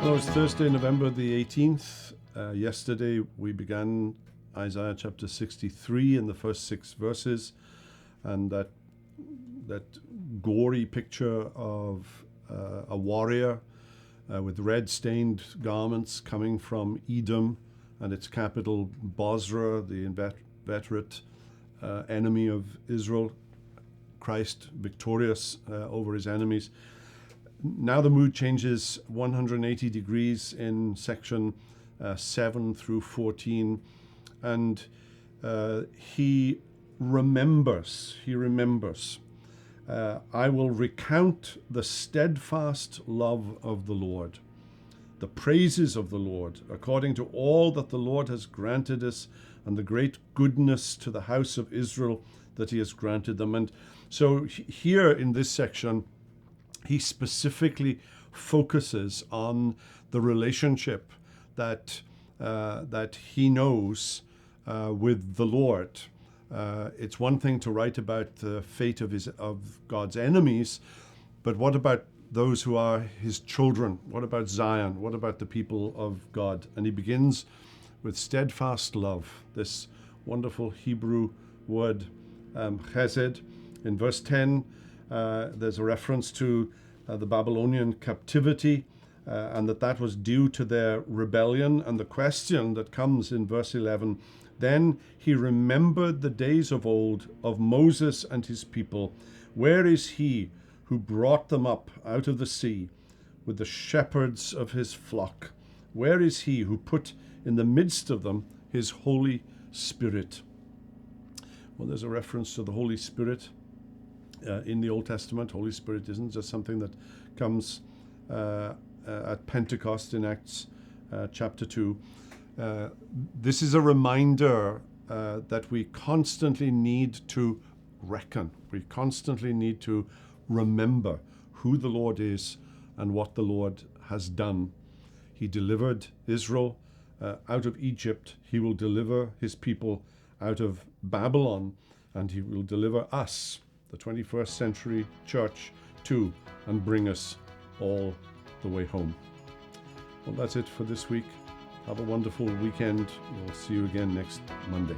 So it's Thursday, November the 18th. Yesterday we began Isaiah chapter 63 in the first 6 verses, and that gory picture of a warrior with red-stained garments coming from Edom and its capital Bozrah, the inveterate enemy of Israel, Christ victorious over his enemies. Now the mood changes 180 degrees in section 7 through 14, and he remembers. I will recount the steadfast love of the Lord, the praises of the Lord, according to all that the Lord has granted us, and the great goodness to the house of Israel that he has granted them. And so here in this section, he specifically focuses on the relationship that he knows with the Lord. It's one thing to write about the fate of God's enemies, but what about those who are his children? What about Zion? What about the people of God? And he begins with steadfast love, this wonderful Hebrew word, chesed. In verse 10, there's a reference to the Babylonian captivity, and that was due to their rebellion. And the question that comes in verse 11, then he remembered the days of old of Moses and his people. Where is he who brought them up out of the sea with the shepherds of his flock? Where is he who put in the midst of them his Holy Spirit? Well, there's a reference to the Holy Spirit in the Old Testament. Holy Spirit isn't just something that comes at Pentecost in Acts chapter 2. This is a reminder that we constantly need to reckon. We constantly need to remember who the Lord is and what the Lord has done. He delivered Israel out of Egypt. He will deliver his people out of Babylon, and he will deliver us, the 21st century church, too, and bring us all the way home. Well, that's it for this week. Have a wonderful weekend. We'll see you again next Monday.